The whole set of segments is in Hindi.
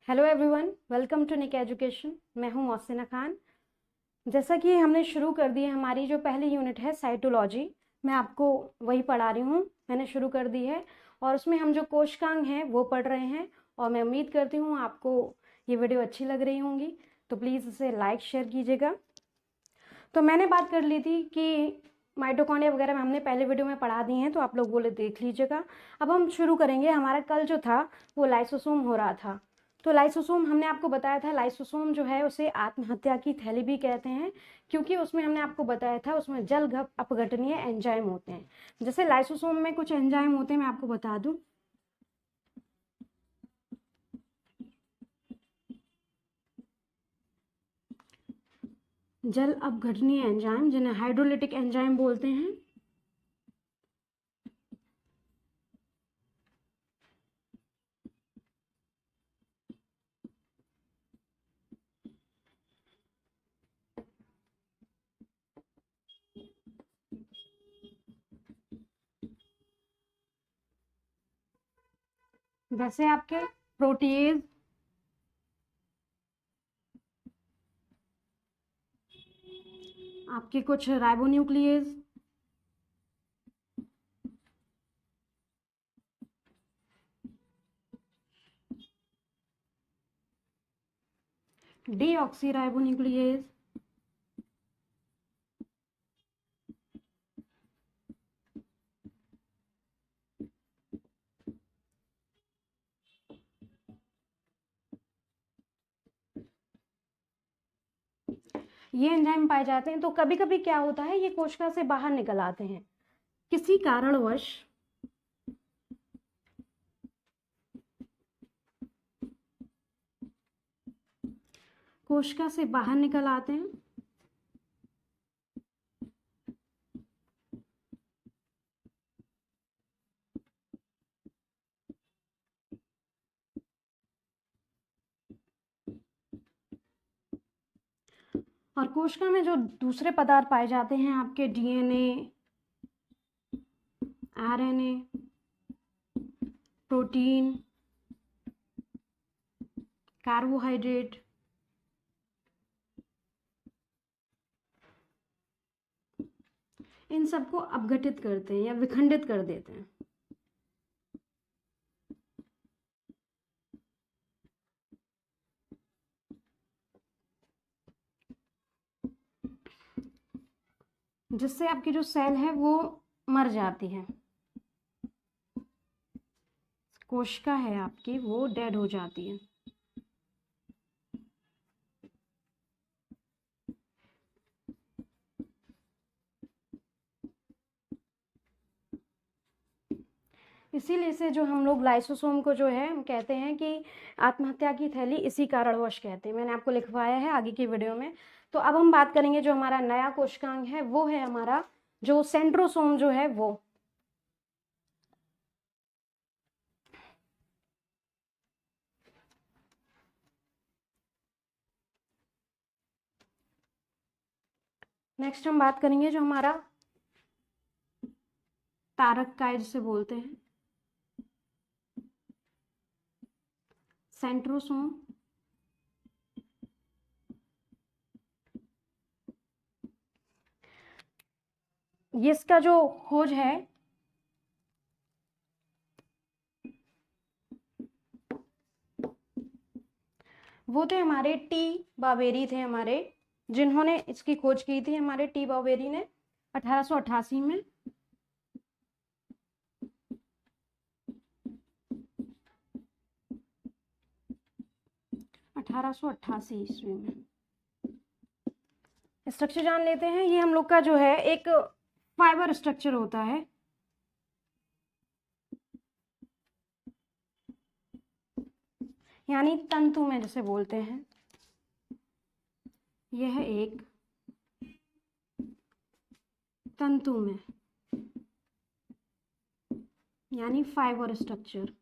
Hello everyone, welcome to Nick education. मैं हूं मोहसिना खान। जैसा कि हमने शुरू कर दी है, हमारी जो पहली यूनिट है साइटोलॉजी, मैं आपको वही पढ़ा रही हूँ। मैंने शुरू कर दी है और उसमें हम जो कोशिकांग हैं वो पढ़ रहे हैं और मैं उम्मीद करती हूँ आपको ये वीडियो अच्छी लग रही होंगी, तो प्लीज़ इसे लाइक शेयर कीजिएगा। तो मैंने बात कर ली थी कि माइटोकॉन्ड्रिया वगैरह में हमने पहले वीडियो में पढ़ा दी हैं, तो आप लोग बोले देख लीजिएगा। अब हम शुरू करेंगे। हमारा कल जो था वो लाइसोसोम हो रहा था। तो लाइसोसोम हमने आपको बताया था, लाइसोसोम जो है उसे आत्महत्या की थैली भी कहते हैं, क्योंकि उसमें हमने आपको बताया था उसमें जल अपघटनीय एंजाइम होते हैं। जैसे लाइसोसोम में कुछ एंजाइम होते हैं, मैं आपको बता दूं। जल अपघटनीय एंजाइम जिन्हें हाइड्रोलिटिक एंजाइम बोलते हैं। जैसे आपके प्रोटीज, आपके कुछ राइबोन्यूक्लियेज, डीऑक्सीराइबोन्यूक्लियेज, ये एंजाइम पाए जाते हैं। तो कभी कभी क्या होता है, ये कोशिका से बाहर निकल आते हैं किसी कारणवश। कोशिका से बाहर निकल आते हैं और कोशिका में जो दूसरे पदार्थ पाए जाते हैं, आपके डीएनए, आरएनए, प्रोटीन, कार्बोहाइड्रेट, इन सबको अपघटित करते हैं या विखंडित कर देते हैं। जिससे आपकी जो सेल है वो मर जाती है। कोशिका है आपकी, वो डेड हो जाती है। इसीलिए से जो हम लोग लाइसोसोम को जो है हम कहते हैं कि आत्महत्या की थैली, इसी कारणवश कहते हैं। मैंने आपको लिखवाया है आगे की वीडियो में। तो अब हम बात करेंगे, जो हमारा नया कोशिकांग है वो है हमारा जो सेंट्रोसोम जो है वो। नेक्स्ट हम बात करेंगे जो हमारा तारक काय जिसे बोलते हैं, सेंट्रोसोम। ये इसका जो खोज है, वो थे हमारे टी बावेरी थे हमारे, जिन्होंने इसकी खोज की थी। हमारे टी बावेरी ने 1888 में। 1888 ईस्वी में। स्ट्रक्चर जान लेते हैं। ये हम लोग का जो है एक फाइबर स्ट्रक्चर होता है। यानी तंतु में जिसे बोलते हैं, यह एक तंतु में, यानी फाइबर स्ट्रक्चर।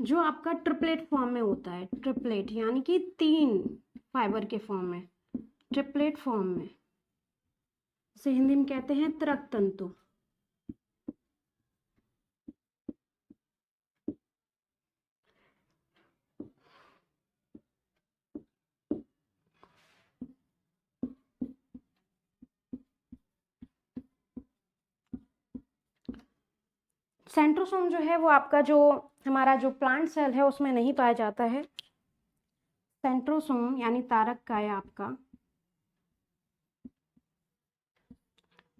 जो आपका ट्रिपलेट फॉर्म में होता है, ट्रिपलेट यानी कि 3 फाइबर के फॉर्म में। ट्रिपलेट फॉर्म में, इसे हिंदी में कहते हैं त्वरक तंतु। सेंट्रोसोम जो है वो आपका जो हमारा जो प्लांट सेल है उसमें नहीं पाया जाता है। सेंट्रोसोम यानी तारक काय आपका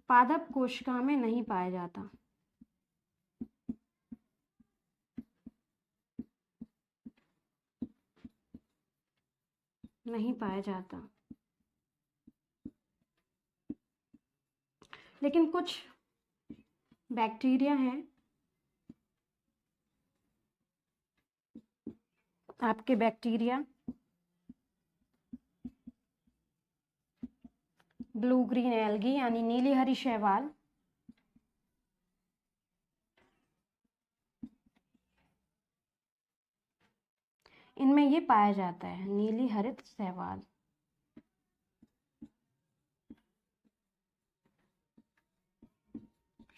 पादप कोशिका में नहीं पाया जाता। नहीं पाया जाता, लेकिन कुछ बैक्टीरिया हैं आपके, बैक्टीरिया ब्लू ग्रीन एल्गी यानी नीली हरी शैवाल, इनमें ये पाया जाता है, नीली हरित शैवाल।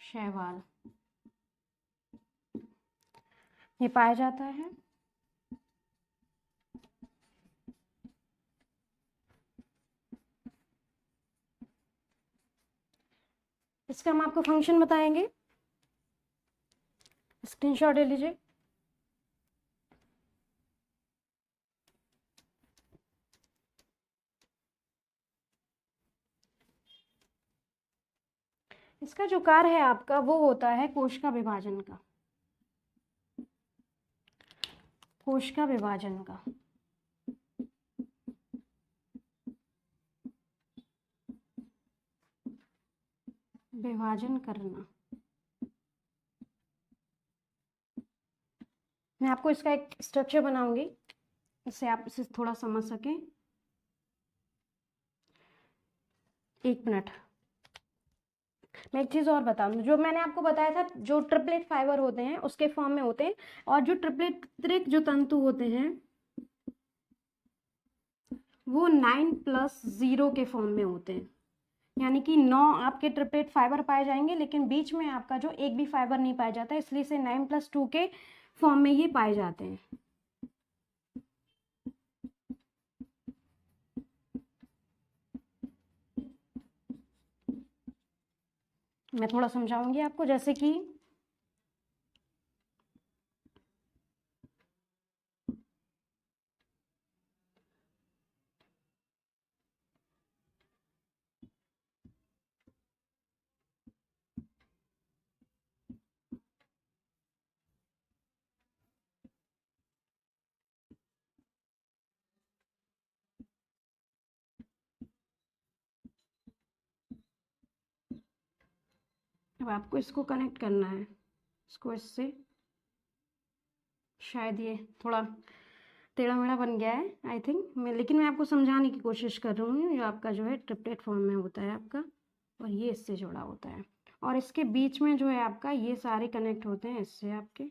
शैवाल ये पाया जाता है। इसका हम आपको फंक्शन बताएंगे, स्क्रीनशॉट ले लीजिए। इसका जो कार्य है आपका वो होता है कोशिका विभाजन का, कोशिका विभाजन का। विभाजन करना। मैं आपको इसका एक स्ट्रक्चर बनाऊंगी, इससे आप इसे थोड़ा समझ सकें। एक मिनट, मैं एक चीज़ और बता दूं, जो मैंने आपको बताया था जो ट्रिपलेट फाइबर होते हैं उसके फॉर्म में होते हैं, और जो ट्रिप्लेट जो तंतु होते हैं वो 9+0 के फॉर्म में होते हैं, यानी कि 9 आपके ट्रिपलेट फाइबर पाए जाएंगे, लेकिन बीच में आपका जो एक भी फाइबर नहीं पाया जाता, इसलिए इसे 9+2 के फॉर्म में ही पाए जाते हैं। मैं थोड़ा समझाऊंगी आपको, जैसे कि अब आपको इसको कनेक्ट करना है, इसको इससे, शायद ये थोड़ा टेढ़ा मेढ़ा बन गया है आई थिंक, लेकिन मैं आपको समझाने की कोशिश कर रही हूँ। जो आपका जो है ट्रिपलेट फॉर्म में होता है आपका, और ये इससे जुड़ा होता है, और इसके बीच में जो है आपका ये सारे कनेक्ट होते हैं इससे आपके।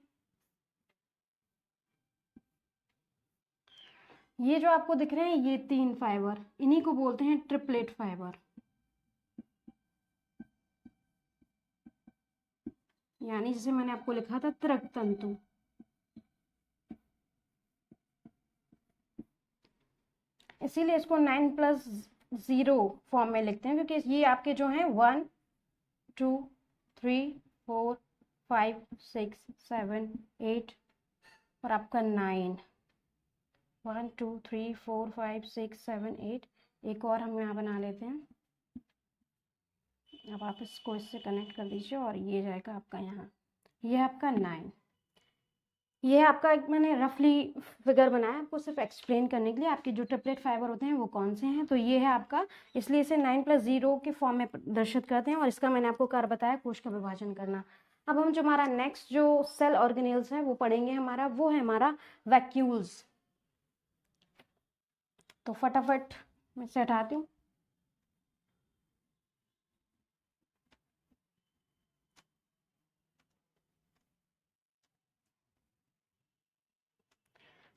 ये जो आपको दिख रहे हैं ये 3 फाइबर, इन्हीं को बोलते हैं ट्रिपलेट फाइबर, यानी जिसे मैंने आपको लिखा था त्वरक तंतु। इसीलिए इसको 9+0 फॉर्म में लिखते हैं, क्योंकि ये आपके जो हैं 1 2 3 4 5 6 7 8 और आपका 9, 1 2 3 4 5 6 7 8, एक और हम यहाँ बना लेते हैं। अब आप इसको इससे कनेक्ट कर दीजिए और ये जाएगा आपका यहाँ, ये आपका 9। ये आपका एक मैंने रफली फिगर बनाया आपको सिर्फ एक्सप्लेन करने के लिए, आपके जो ट्रिपलेट फाइबर होते हैं वो कौन से हैं। तो ये है आपका, इसलिए इसे 9+0 के फॉर्म में प्रदर्शित करते हैं, और इसका मैंने आपको कार्य बताया कोश का विभाजन करना। अब हम जो हमारा नेक्स्ट जो सेल ऑर्गेनेल्स है वो पढ़ेंगे, हमारा वो है हमारा वैक्यूल्स। तो फटाफट मैं इसे हटाती हूँ।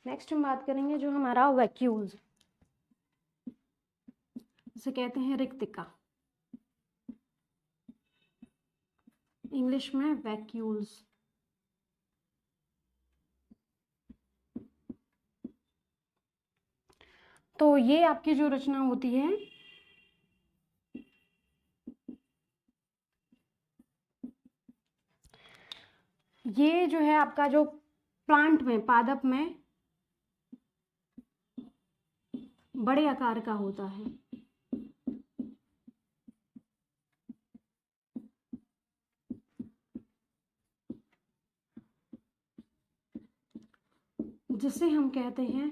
नेक्स्ट हम बात करेंगे जो हमारा वैक्यूल्स। इसे कहते हैं रिक्तिका, इंग्लिश में वैक्यूल्स। तो ये आपकी जो रचना होती है, ये जो है आपका जो प्लांट में, पादप में बड़े आकार का होता है। जिसे हम कहते हैं,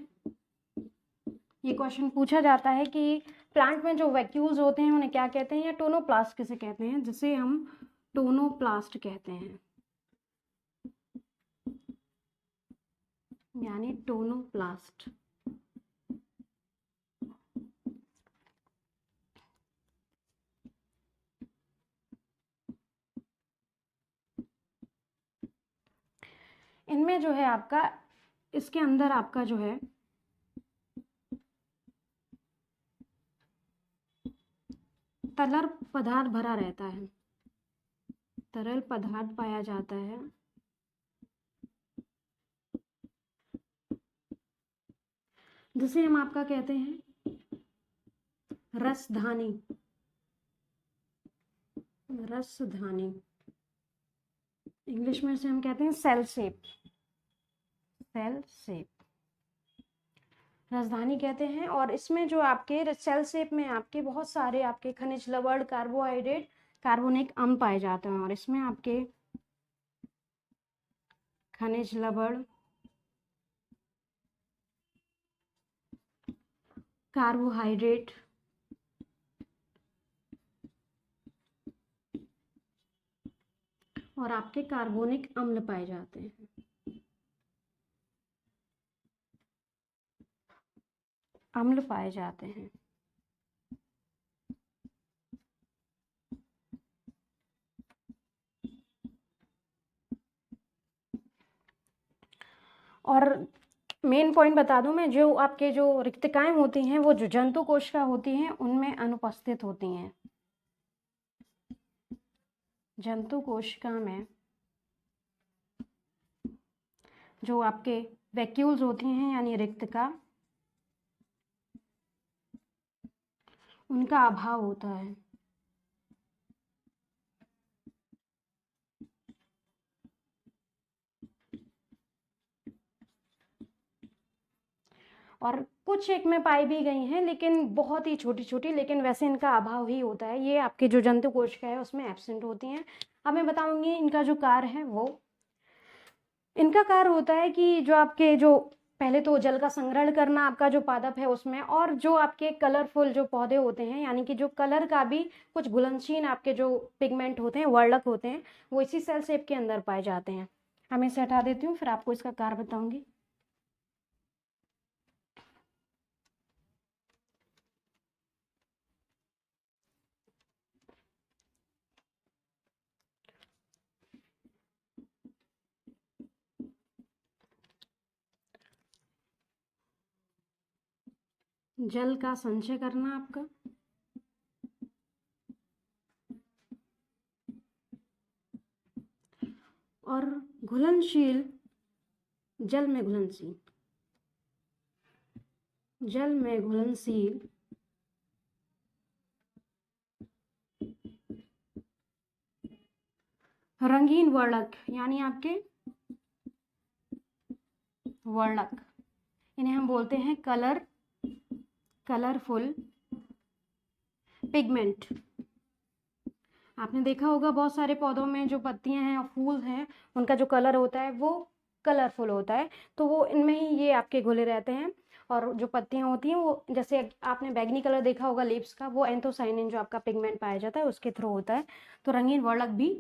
ये क्वेश्चन पूछा जाता है कि प्लांट में जो वैक्यूल्स होते हैं उन्हें क्या कहते हैं, या टोनोप्लास्ट किसे कहते हैं, जिसे हम टोनोप्लास्ट कहते हैं, यानी टोनोप्लास्ट। इनमें जो है आपका, इसके अंदर आपका जो है तरल पदार्थ भरा रहता है, तरल पदार्थ पाया जाता है, जिसे हम आपका कहते हैं रसधानी, रसधानी। इंग्लिश में से हम कहते हैं सेल शेप, सेल शेप राजधानी कहते हैं। और इसमें जो आपके सेल शेप में आपके बहुत सारे आपके खनिज लवण, कार्बोहाइड्रेट, कार्बनिक अम्ल पाए जाते हैं। और इसमें आपके खनिज लवण, कार्बोहाइड्रेट और आपके कार्बनिक अम्ल पाए जाते हैं। अम्ल पाए जाते हैं। और मेन पॉइंट बता दूं मैं, जो आपके जो रिक्तिकाएं होती हैं वो जो जंतु कोशिका होती हैं उनमें अनुपस्थित होती हैं। जंतु कोशिका में जो आपके वैक्यूल्स होती हैं यानी रिक्तिका, उनका अभाव होता है। और कुछ एक में पाई भी गई हैं, लेकिन बहुत ही छोटी छोटी, लेकिन वैसे इनका अभाव ही होता है। ये आपके जो जंतु कोशिका है उसमें एब्सेंट होती हैं। अब मैं बताऊंगी इनका जो कार्य है वो, इनका कार्य होता है कि जो आपके जो पहले तो जल का संग्रहण करना आपका जो पादप है उसमें, और जो आपके कलरफुल जो पौधे होते हैं, यानी कि जो कलर का भी कुछ घुलनशील आपके जो पिगमेंट होते हैं, वर्णक होते हैं, वो इसी सेल शेप के अंदर पाए जाते हैं। मैं इसे हटा देती हूँ, फिर आपको इसका कार्य बताऊंगी। जल का संचय करना आपका, और घुलनशील, जल में घुलनशील, जल में घुलनशील रंगीन वर्णक, यानी आपके वर्णक, इन्हें हम बोलते हैं कलरफुल पिगमेंट। आपने देखा होगा बहुत सारे पौधों में जो पत्तियां हैं और फूल हैं, उनका जो कलर होता है वो कलरफुल होता है, तो वो इनमें ही ये आपके घुले रहते हैं। और जो पत्तियां होती हैं वो, जैसे आपने बैगनी कलर देखा होगा लीव्स का, वो एंथोसाइनिन जो आपका पिगमेंट पाया जाता है उसके थ्रू होता है। तो रंगीन वर्णक भी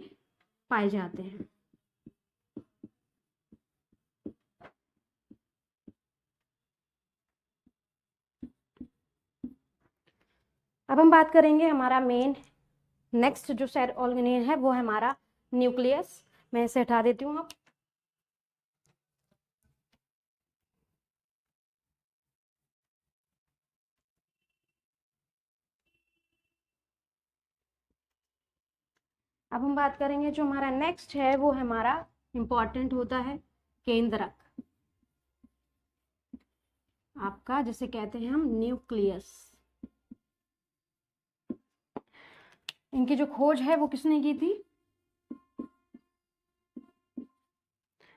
पाए जाते हैं। अब हम बात करेंगे हमारा मेन नेक्स्ट जो सेल ऑर्गेनेल है वो है हमारा न्यूक्लियस। मैं इसे हटा देती हूँ अब। अब हम बात करेंगे जो हमारा नेक्स्ट है वो हमारा इम्पॉर्टेंट होता है केंद्रक, आपका जिसे कहते हैं हम न्यूक्लियस। इनकी जो खोज है वो किसने की थी?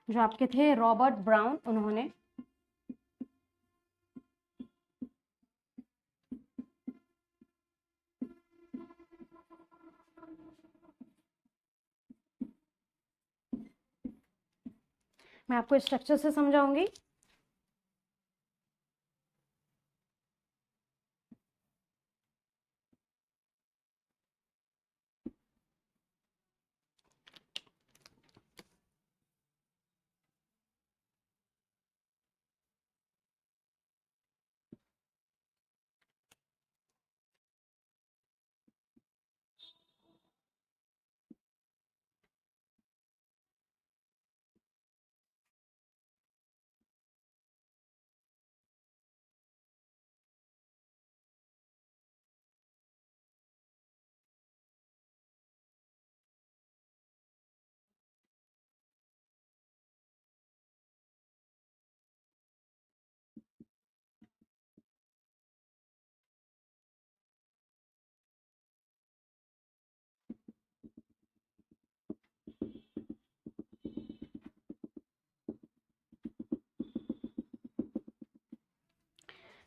जो आपके थे रॉबर्ट ब्राउन, उन्होंने। मैं आपको स्ट्रक्चर से समझाऊंगी।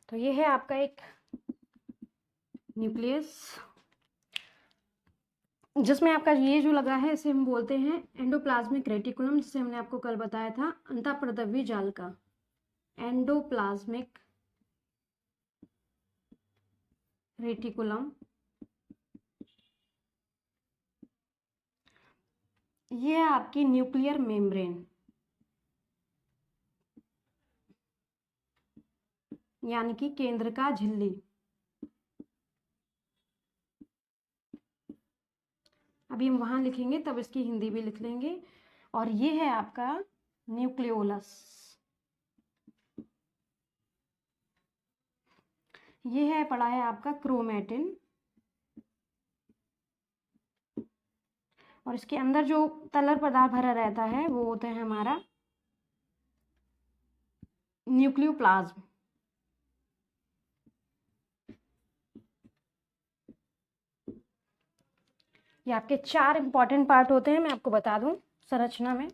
तो ये है आपका एक न्यूक्लियस, जिसमें आपका ये जो लगा है इसे हम बोलते हैं एंडोप्लाज्मिक रेटिकुलम, जिसे हमने आपको कल बताया था अंतःप्रदव्य जाल का। एंडोप्लाज्मिक रेटिकुलम, ये है आपकी न्यूक्लियर मेम्ब्रेन, यानी कि केंद्र का झिल्ली। अभी हम वहां लिखेंगे तब इसकी हिंदी भी लिख लेंगे। और ये है आपका न्यूक्लियोलस, ये है पड़ा है आपका क्रोमेटिन, और इसके अंदर जो तलर पदार्थ भरा रहता है वो होता है हमारा न्यूक्लियोप्लाज्म। ये आपके 4 इंपॉर्टेंट पार्ट होते हैं, मैं आपको बता दूं संरचना में।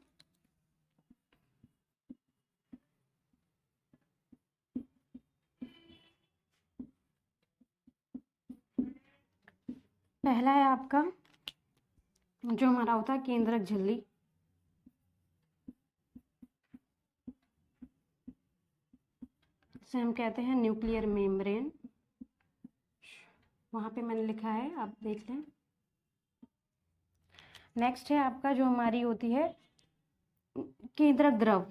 पहला है आपका जो हमारा होता है केंद्रक झिल्ली, जिसे हम कहते हैं न्यूक्लियर मेम्ब्रेन। वहां पे मैंने लिखा है, आप देख लें। नेक्स्ट है आपका जो हमारी होती है केंद्रक द्रव,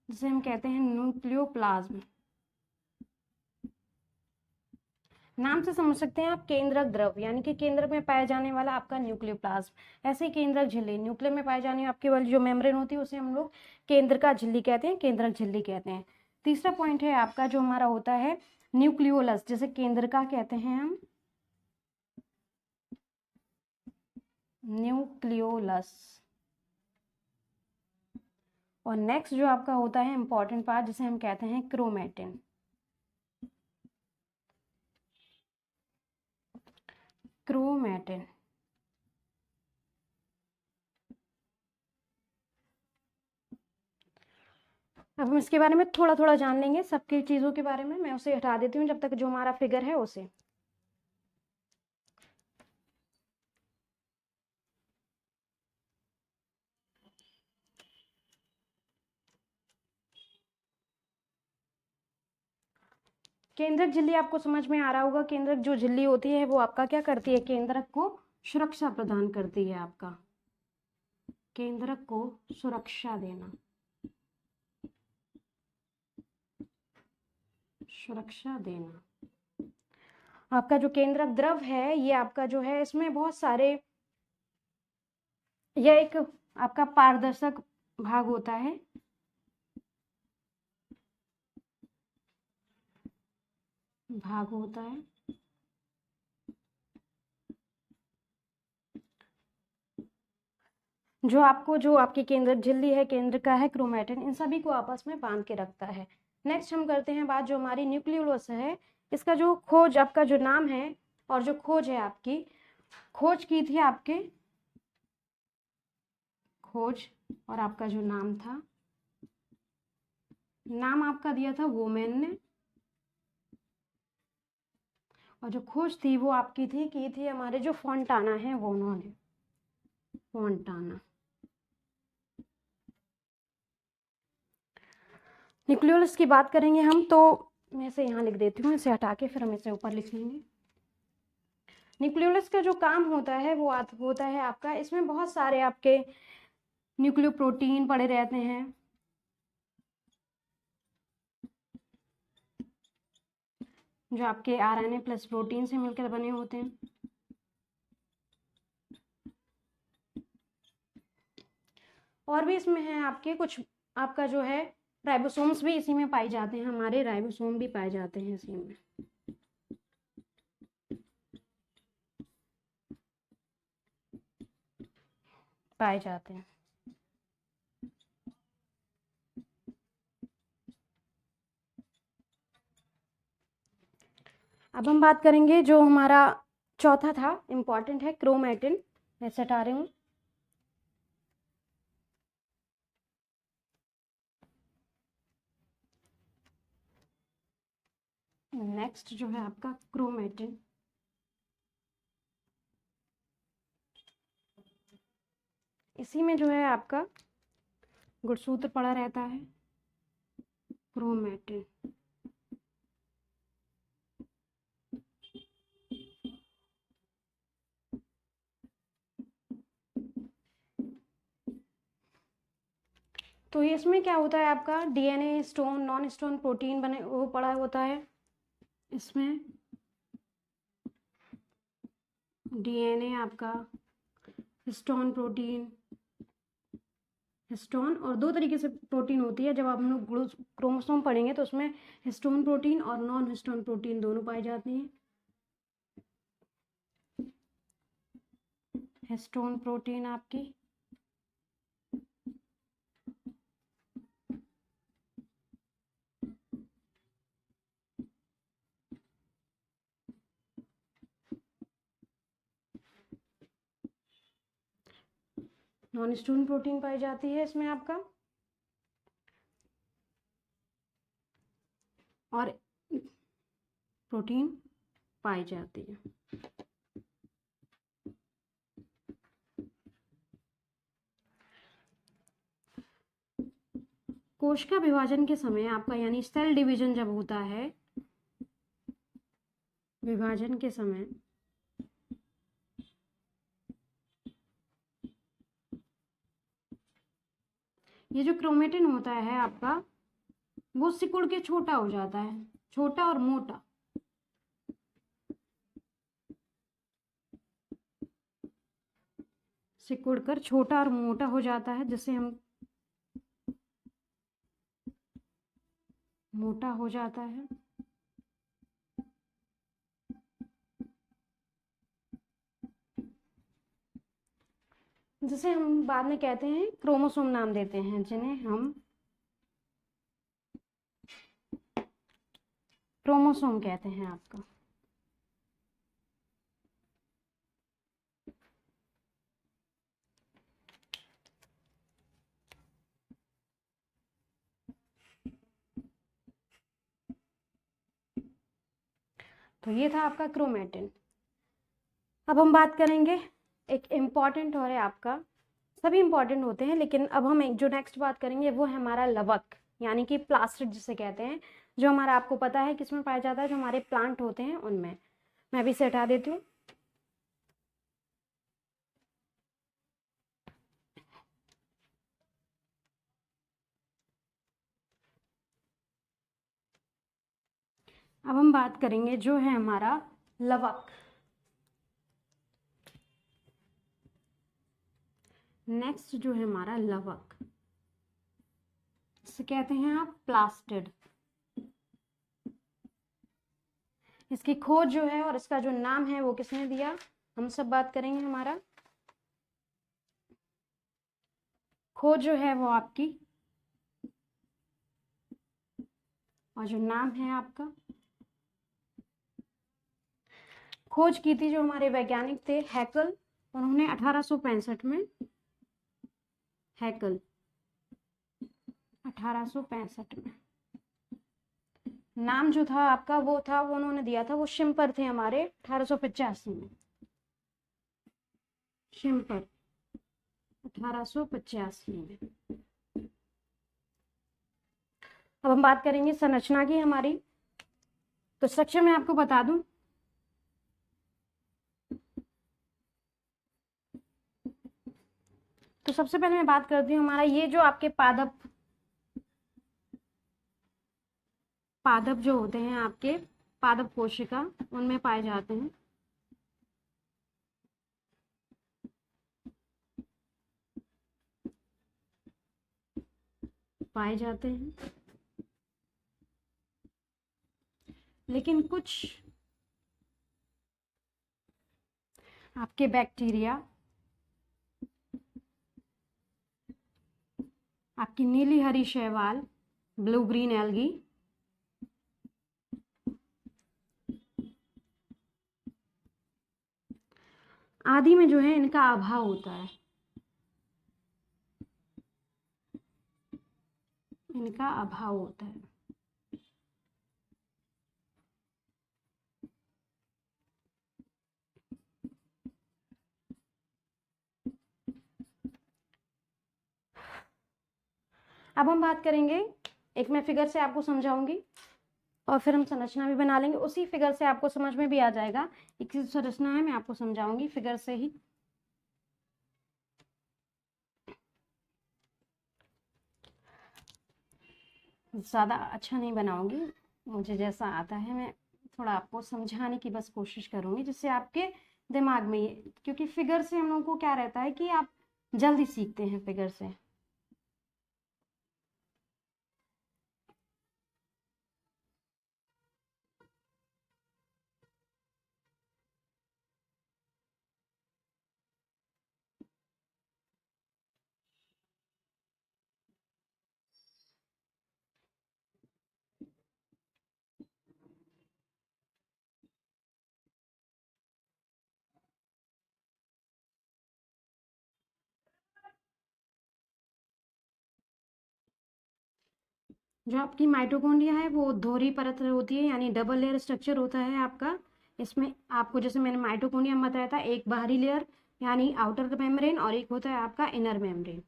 जिसे हम कहते हैं न्यूक्लियोप्लाज्म। नाम से समझ सकते हैं आप, केंद्रक द्रव यानी कि केंद्र में पाया जाने वाला आपका न्यूक्लियोप्लाज्म। ऐसे ही केंद्रक झिल्ली, न्यूक्लियर में पाए जाने आपके वाली जो मेम्ब्रेन होती है उसे हम लोग केंद्र का झिल्ली कहते हैं, केंद्रक झिल्ली कहते हैं। तीसरा पॉइंट है आपका जो हमारा होता है न्यूक्लियोलस, जिसे केंद्र का कहते हैं हम, न्यूक्लियोलस। और नेक्स्ट जो आपका होता है इंपॉर्टेंट पार्ट, जिसे हम कहते हैं क्रोमेटिन। क्रोमेटिन अब हम इसके बारे में थोड़ा थोड़ा जान लेंगे, सबकी चीजों के बारे में। मैं उसे हटा देती हूँ जब तक जो हमारा फिगर है उसे। केंद्रक झिल्ली आपको समझ में आ रहा होगा। केंद्रक जो झिल्ली होती है वो आपका क्या करती है? केंद्रक को सुरक्षा प्रदान करती है। आपका केंद्रक को सुरक्षा देना, सुरक्षा देना। आपका जो केंद्रक द्रव है ये आपका जो है, इसमें बहुत सारे, यह एक आपका पारदर्शक भाग होता है, भाग होता है जो आपकी केंद्र झिल्ली है, केंद्र का है क्रोमैटिन, इन सभी को आपस में बांध के रखता है। नेक्स्ट हम करते हैं बात जो हमारी न्यूक्लियोलस है, इसका जो खोज, आपका जो नाम है और जो खोज है, आपकी खोज की थी आपके खोज, और आपका जो नाम था, नाम आपका दिया था वुमेन ने, और जो खोज थी वो आपकी की थी हमारे जो फोंटाना है वो उन्होंने, फोंटाना। न्यूक्लियोलस की बात करेंगे हम तो मैं इसे यहाँ लिख देती हूँ, इसे हटा के फिर हम इसे ऊपर लिख लेंगे। न्यूक्लियोलस का जो काम होता है वो होता है आपका, इसमें बहुत सारे आपके न्यूक्लियोप्रोटीन पड़े रहते हैं, जो आपके आरएनए प्लस प्रोटीन से मिलकर बने होते हैं। और भी इसमें है आपके कुछ, आपका जो है राइबोसोम्स भी इसी में पाए जाते हैं, हमारे राइबोसोम भी पाए जाते हैं इसी में, पाए जाते हैं। अब हम बात करेंगे जो हमारा चौथा था, इंपॉर्टेंट है, क्रोमैटिन। मैं हटा रही हूँ। नेक्स्ट जो है आपका क्रोमैटिन, इसी में जो है आपका गुणसूत्र पड़ा रहता है, क्रोमैटिन। तो इसमें क्या होता है आपका, DNA stone, non stone protein बने वो पड़ा होता है इसमें। डीएनए आपका हिस्टोन प्रोटीन, हिस्टोन, और दो तरीके से प्रोटीन होती है, जब आप हम लोग क्रोमोसोम पढ़ेंगे तो उसमें हिस्टोन प्रोटीन और नॉन हिस्टोन प्रोटीन दोनों पाए जाते हैं। हिस्टोन प्रोटीन आपकी नॉन हिस्टोन प्रोटीन पाई जाती है इसमें आपका, और प्रोटीन पाई जाती है। कोशिका विभाजन के समय आपका, यानी सेल डिवीजन जब होता है, विभाजन के समय ये जो क्रोमेटिन होता है आपका, वो सिकुड़ के छोटा हो जाता है, छोटा और मोटा। सिकुड़ कर छोटा और मोटा हो जाता है, जिसे हम मोटा हो जाता है, जिसे हम बाद में कहते हैं क्रोमोसोम नाम देते हैं, जिन्हें हम क्रोमोसोम कहते हैं आपका। तो ये था आपका क्रोमेटिन। अब हम बात करेंगे एक इम्पॉर्टेंट और है आपका, सभी इम्पॉर्टेंट होते हैं, लेकिन अब हम एक जो नेक्स्ट बात करेंगे वो है हमारा लवक, यानी कि प्लास्टिड जिसे कहते हैं, जो हमारा आपको पता है किसमें पाया जाता है, जो हमारे प्लांट होते हैं उनमें। मैं भी इसे हटा देती हूँ। अब हम बात करेंगे जो है हमारा लवक। नेक्स्ट जो है हमारा लवक, इसे कहते हैं आप प्लास्टिड। इसकी खोज जो है और इसका जो नाम है वो किसने दिया, हम सब बात करेंगे हमारा खोज जो है वो आपकी, और जो नाम है आपका, खोज की थी जो हमारे वैज्ञानिक थे हैकल, उन्होंने 1865 में, हैकल 1865 में। नाम जो था आपका वो था, वो उन्होंने दिया था, वो शिम्पर थे हमारे 1885 में, शिम्पर 1885 में। अब हम बात करेंगे संरचना की हमारी। तो स्ट्रक्चर में आपको बता दूं, तो सबसे पहले मैं बात करती हूँ हमारा ये जो आपके पादप, पादप जो होते हैं आपके, पादप कोशिका उनमें पाए जाते हैं। पाए जाते हैं, लेकिन कुछ आपके बैक्टीरिया, आपकी नीली हरी शैवाल, ब्लू ग्रीन एल्गी, आदि में जो है इनका अभाव होता है, इनका अभाव होता है। अब हम बात करेंगे, एक मैं फिगर से आपको समझाऊंगी और फिर हम संरचना भी बना लेंगे, उसी फिगर से आपको समझ में भी आ जाएगा। एक संरचना है, मैं आपको समझाऊंगी फिगर से ही। ज़्यादा अच्छा नहीं बनाऊंगी, मुझे जैसा आता है मैं थोड़ा आपको समझाने की बस कोशिश करूंगी, जिससे आपके दिमाग में ये, क्योंकि फिगर से हम लोगों को क्या रहता है कि आप जल्दी सीखते हैं फिगर से। जो आपकी माइटोकॉन्ड्रिया है वो दोहरी परत होती है, यानी डबल लेयर स्ट्रक्चर होता है आपका। इसमें आपको, जैसे मैंने माइटोकॉन्ड्रिया में बताया था, एक बाहरी लेयर यानी आउटर मेम्ब्रेन, और एक होता है आपका इनर मेम्ब्रेन,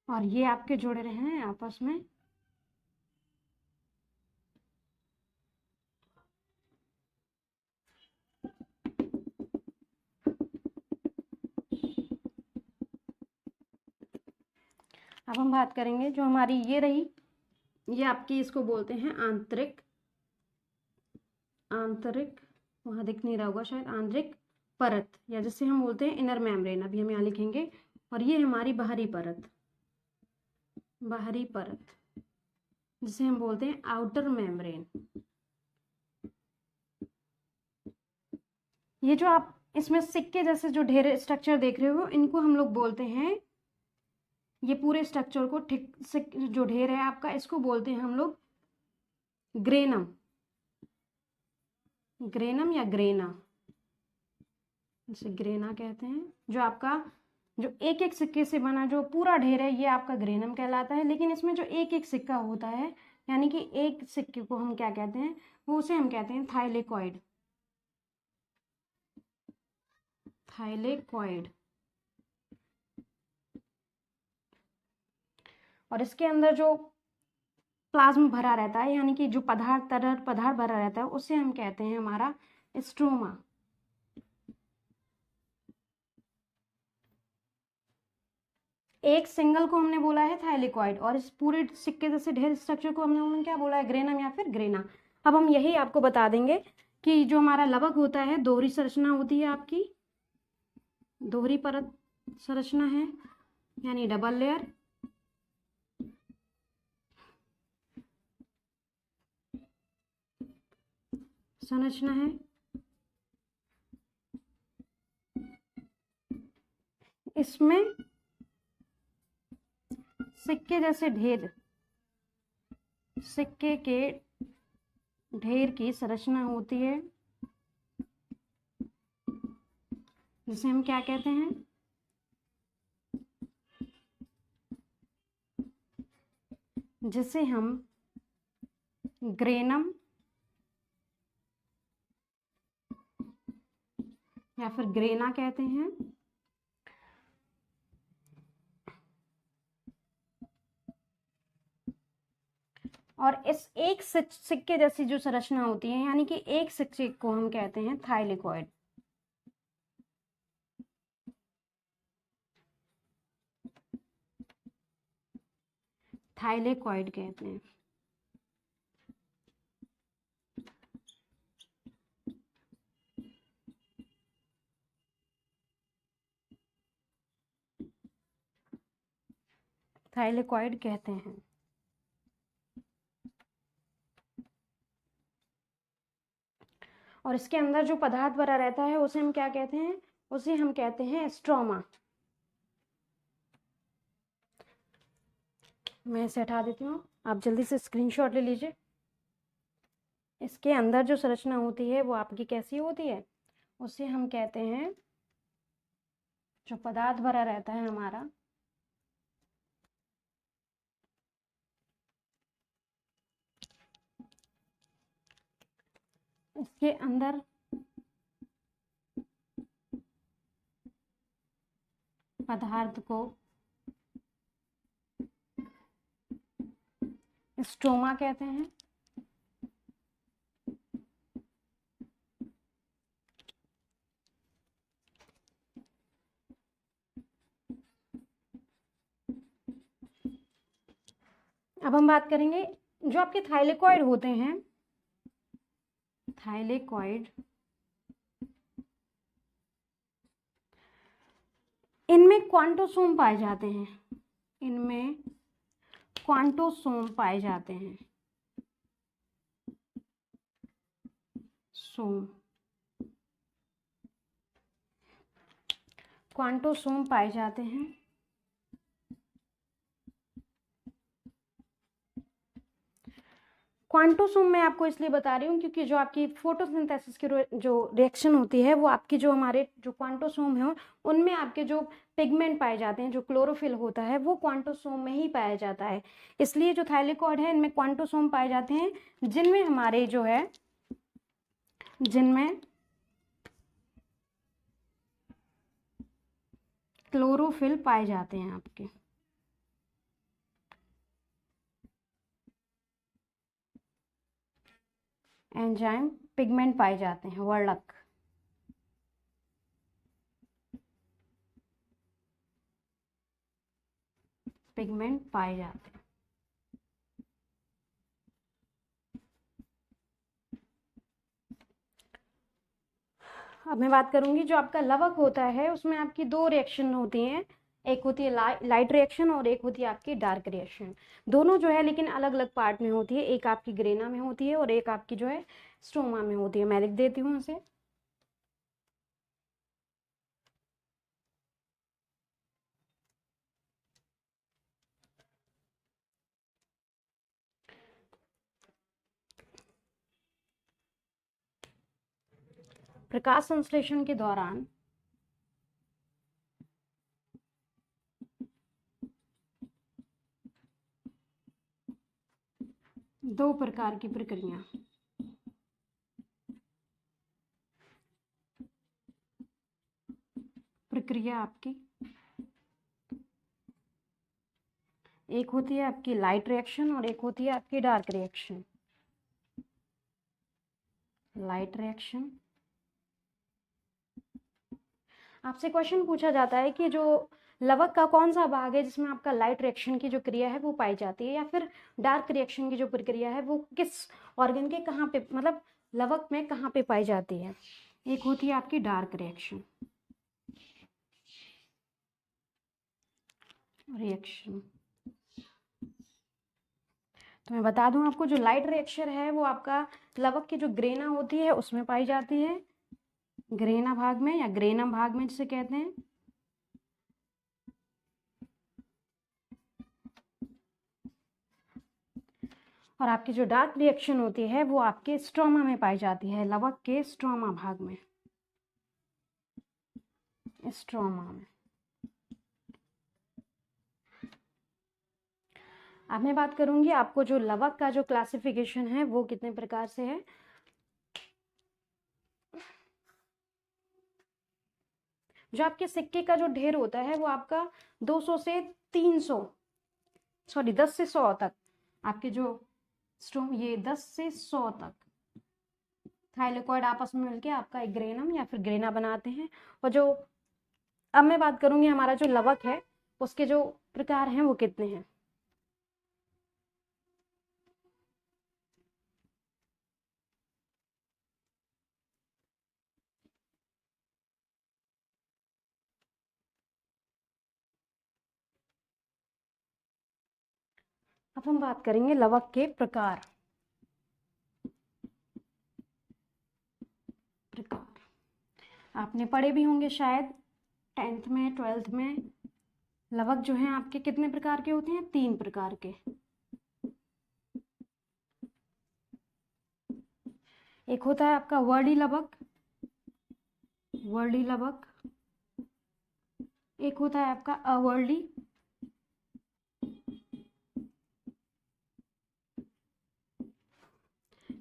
और ये आपके जुड़े रहे हैं आपस में। अब हम बात करेंगे जो हमारी ये रही, ये आपकी, इसको बोलते हैं आंतरिक, आंतरिक, वहां दिख नहीं रहा होगा शायद, आंतरिक परत, या जिसे हम बोलते हैं इनर मेम्ब्रेन, अभी हम यहाँ लिखेंगे। और ये हमारी बाहरी परत, बाहरी परत, जिसे हम बोलते हैं आउटर मेम्ब्रेन। ये जो आप इसमें सिक्के जैसे जो ढेर स्ट्रक्चर देख रहे हो, इनको हम लोग बोलते हैं, ये पूरे स्ट्रक्चर को ठीक से जो ढेर है आपका, इसको बोलते हैं हम लोग ग्रेनम, ग्रेनम या ग्रेना, इसे ग्रेना कहते हैं। जो आपका जो एक एक सिक्के से बना जो पूरा ढेर है, ये आपका ग्रेनम कहलाता है। लेकिन इसमें जो एक एक सिक्का होता है, यानी कि एक सिक्के को हम क्या कहते हैं, वो उसे हम कहते हैं थाइलेकॉइड, थाइलेकॉइड। और इसके अंदर जो प्लाज्मा भरा रहता है, यानी कि जो पदार्थ, तरल पदार्थ भरा रहता है, उसे हम कहते हैं हमारा स्ट्रोमा। एक सिंगल को हमने बोला है थाइलेकॉइड, और इस पूरे सिक्के जैसे ढेर स्ट्रक्चर को हमने क्या बोला है, ग्रेनम या फिर ग्रेना। अब हम यही आपको बता देंगे कि जो हमारा लवक होता है, दोहरी संरचना होती है आपकी, दोहरी परत संरचना है, यानी डबल लेयर। संरचना है, इसमें सिक्के जैसे ढेर, सिक्के के ढेर की संरचना होती है, जिसे हम क्या कहते हैं, जिसे हम ग्रेनम या फिर ग्रेना कहते हैं। और इस एक सिक्के जैसी जो संरचना होती है, यानी कि एक सिक्के को हम कहते हैं थाइलेकॉइड। थाइलेकॉइड कहते हैं। थाइलेकॉइड कहते हैं। और इसके अंदर जो पदार्थ भरा रहता है उसे हम क्या कहते हैं, उसे हम कहते हैं स्ट्रोमा। मैं इसे हटा देती हूँ, आप जल्दी से स्क्रीनशॉट ले लीजिए। इसके अंदर जो संरचना होती है वो आपकी कैसी होती है, उसे हम कहते हैं, जो पदार्थ भरा रहता है हमारा, इसके अंदर पदार्थ को स्ट्रोमा कहते हैं। अब हम बात करेंगे जो आपके थाइलेकॉइड होते हैं, थाइलेकॉइड, इनमें क्वांटोसोम पाए जाते हैं, इनमें क्वांटोसोम पाए जाते हैं, सोम, क्वांटोसोम पाए जाते हैं। क्वांटोसोम मैं आपको इसलिए बता रही हूँ क्योंकि जो आपकी फोटोसिंथेसिस की जो रिएक्शन होती है वो आपकी जो हमारे जो क्वांटोसोम है उनमें आपके जो पिगमेंट पाए जाते हैं, जो क्लोरोफिल होता है वो क्वांटोसोम में ही पाया जाता है। इसलिए जो थाइलेकॉइड है इनमें क्वांटोसोम पाए जाते हैं, जिनमें हमारे जो है, जिनमें क्लोरोफिल पाए जाते हैं, आपके एंजाइम पिगमेंट पाए जाते हैं, वर्णक। पिगमेंट पाए जाते हैं। अब मैं बात करूंगी जो आपका लवक होता है उसमें आपकी दो रिएक्शन होती हैं, एक होती है लाइट रिएक्शन और एक होती है आपकी डार्क रिएक्शन। दोनों जो है लेकिन अलग अलग पार्ट में होती है, एक आपकी ग्रेना में होती है और एक आपकी जो है स्ट्रोमा में होती है। मैं लिख देती हूँ इसे। प्रकाश संश्लेषण के दौरान दो प्रकार की प्रक्रिया आपकी, एक होती है आपकी लाइट रिएक्शन और एक होती है आपकी डार्क रिएक्शन। लाइट रिएक्शन, आपसे क्वेश्चन पूछा जाता है कि जो लवक का कौन सा भाग है जिसमें आपका लाइट रिएक्शन की जो क्रिया है वो पाई जाती है, या फिर डार्क रिएक्शन की जो प्रक्रिया है वो किस ऑर्गन के कहाँ पे, मतलब लवक में कहाँ पे पाई जाती है। एक होती है आपकी डार्क रिएक्शन, तो मैं बता दूं आपको, जो लाइट रिएक्शन है वो आपका लवक की जो ग्रेना होती है उसमें पाई जाती है, ग्रेना भाग में या ग्रेनम भाग में जिसे कहते हैं। और आपकी जो डार्क रिएक्शन होती है वो आपके स्ट्रोमा में पाई जाती है, लवक के स्ट्रोमा भाग में, स्ट्रोमा में। अब मैं बात करूंगी आपको जो लवक का जो क्लासिफिकेशन है वो कितने प्रकार से है। जो आपके सिक्के का जो ढेर होता है वो आपका 200 से 300, सॉरी 10 से 100 तक, आपके जो स्ट्रोम ये 10 से 100 तक थाइलेकॉइड आपस में मिलके आपका एक ग्रेनम या फिर ग्रेना बनाते हैं। और जो अब मैं बात करूंगी हमारा जो लवक है उसके जो प्रकार हैं वो कितने हैं। अब हम बात करेंगे लवक के प्रकार। आपने पढ़े भी होंगे शायद 10th में 12th में। लवक जो हैं आपके कितने प्रकार के होते हैं, 3 प्रकार के। एक होता है आपका वर्डी लवक, वर्डी लवक। एक होता है आपका अवर्डी,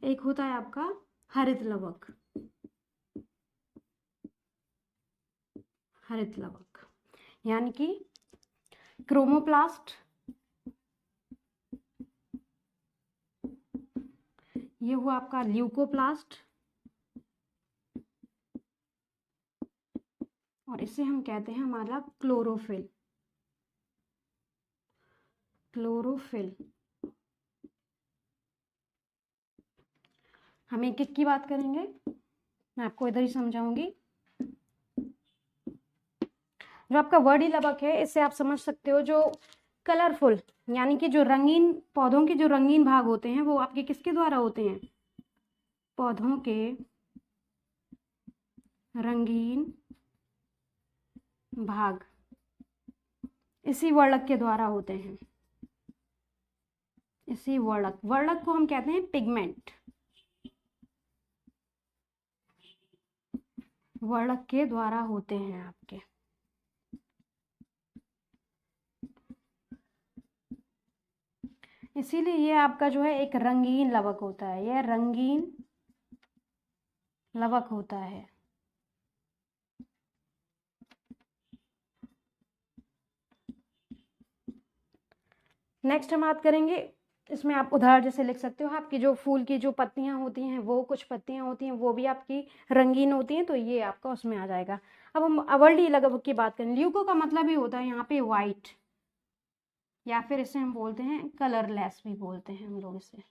एक होता है आपका हरित लवक, हरित लवक यानी कि क्रोमोप्लास्ट, ये हुआ आपका ल्यूकोप्लास्ट, और इसे हम कहते हैं हमारा क्लोरोफिल, क्लोरोफिल। हम एक एक की बात करेंगे, मैं आपको इधर ही समझाऊंगी। जो आपका वर्डी लवक है इससे आप समझ सकते हो जो कलरफुल यानी कि जो रंगीन पौधों के जो रंगीन भाग होते हैं वो आपके किसके द्वारा होते हैं, पौधों के रंगीन भाग इसी वर्णक के द्वारा होते हैं। इसी वर्णक, वर्णक को हम कहते हैं पिगमेंट, वर्णक के द्वारा होते हैं आपके। इसीलिए ये आपका जो है एक रंगीन लवक होता है, यह रंगीन लवक होता है। नेक्स्ट हम बात करेंगे, इसमें आप उदाहरण जैसे लिख सकते हो, आपकी जो फूल की जो पत्तियां होती हैं वो कुछ पत्तियां होती हैं वो भी आपकी रंगीन होती हैं, तो ये आपका उसमें आ जाएगा। अब हम अवर्डी लवक की बात करें, ल्यूको का मतलब ही होता है यहाँ पे वाइट, या फिर इसे हम बोलते हैं कलरलेस भी बोलते हैं हम लोग इसे,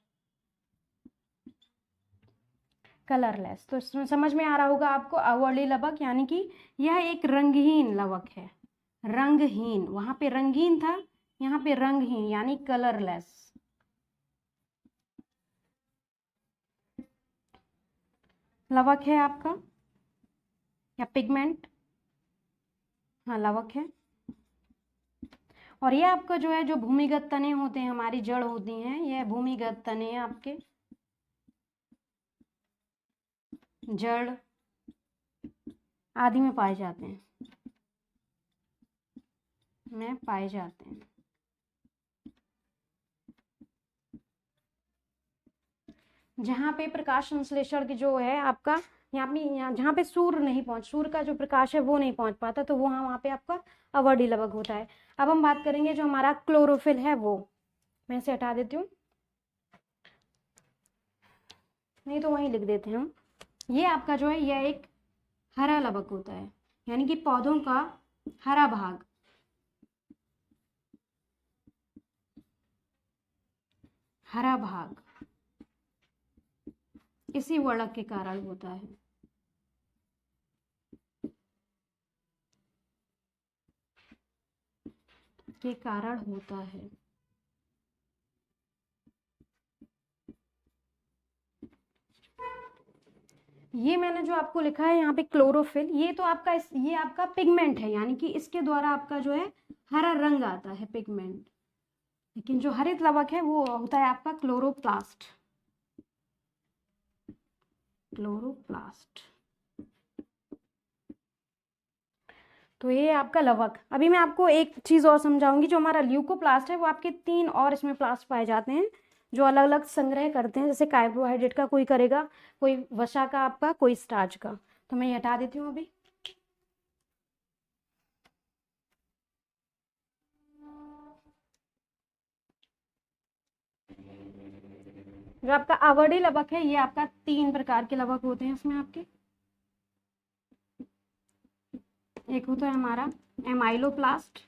कलरलेस। तो इसमें समझ में आ रहा होगा आपको अवर्डी लवक यानी कि यह एक रंगहीन लवक है, रंगहीन, वहां पे रंगीन था यहाँ पे रंगहीन यानी कलरलेस। लवक है आपका या पिगमेंट, हाँ लवक है। और ये आपका जो है जो भूमिगत तने होते हैं, हमारी जड़ होती हैं, ये भूमिगत तने आपके जड़ आदि में पाए जाते हैं, में पाए जाते हैं। जहाँ पे प्रकाश संश्लेषण की जो है आपका यहाँ जहाँ पे सूर्य नहीं पहुंच, सूर्य का जो प्रकाश है वो नहीं पहुंच पाता, तो वो वहाँ पे आपका अवर्डी लवक होता है। अब हम बात करेंगे जो हमारा क्लोरोफिल है वो, मैं इसे हटा देती हूँ, नहीं तो वहीं लिख देते हैं हम। ये आपका जो है यह एक हरा लवक होता है यानी कि पौधों का हरा भाग, हरा भाग इसी वर्णक के कारण होता है। के कारण होता है। ये मैंने जो आपको लिखा है यहाँ पे क्लोरोफिल, ये तो आपका ये आपका पिगमेंट है यानी कि इसके द्वारा आपका जो है हरा रंग आता है, पिगमेंट। लेकिन जो हरित लवक है वो होता है आपका क्लोरोप्लास्ट। क्लोरोप्लास्ट। तो ये आपका लवक। अभी मैं आपको एक चीज़ और समझाऊंगी। जो हमारा ल्यूकोप्लास्ट है वो आपके 3 और इसमें प्लास्ट पाए जाते हैं जो अलग अलग संग्रह करते हैं। जैसे कार्बोहाइड्रेट का कोई करेगा, कोई वसा का आपका, कोई स्टार्च का। तो मैं ये हटा देती हूँ अभी। जो आपका आवरडी लवक है ये आपका 3 प्रकार के लवक होते हैं इसमें आपके। एक होता है हमारा एमाइलोप्लास्ट,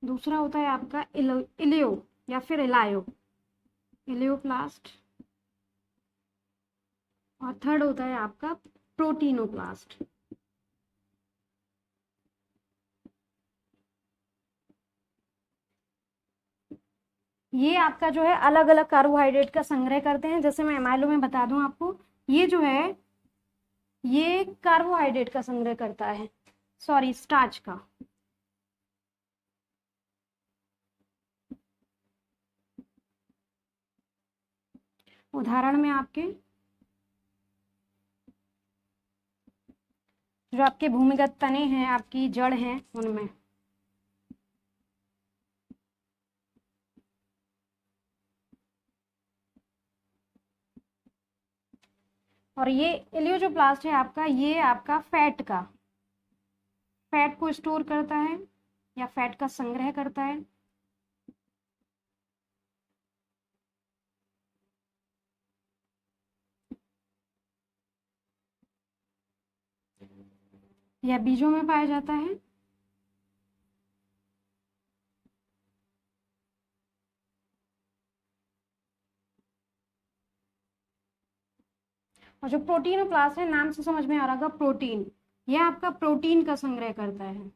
दूसरा होता है आपका इलियो या फिर इलियोप्लास्ट, और थर्ड होता है आपका प्रोटीनोप्लास्ट। ये आपका जो है अलग अलग कार्बोहाइड्रेट का संग्रह करते हैं। जैसे मैं एमाइलो में बता दूं आपको, ये जो है ये कार्बोहाइड्रेट का संग्रह करता है, सॉरी स्टार्च का। उदाहरण में आपके जो आपके भूमिगत तने हैं, आपकी जड़ हैं, उनमें और ये इलियो जो प्लास्ट है आपका, ये आपका फैट को स्टोर करता है या फैट का संग्रह करता है। यह बीजों में पाया जाता है। और जो प्रोटीन प्लास्ट है, नाम से समझ में आ रहा होगा प्रोटीन, यह आपका प्रोटीन का संग्रह करता है।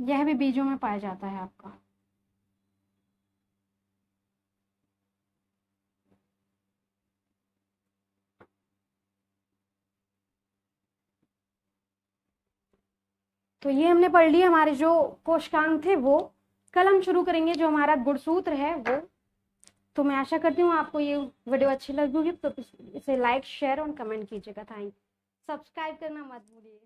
यह भी बीजों में पाया जाता है आपका। तो ये हमने पढ़ लिया हमारे जो कोशिकांग थे वो। कल हम शुरू करेंगे जो हमारा गुणसूत्र है वो। तो मैं आशा करती हूँ आपको ये वीडियो अच्छी लगी होगी, तो इसे लाइक, शेयर और कमेंट कीजिएगा। थैंक। सब्सक्राइब करना मत भूलिए।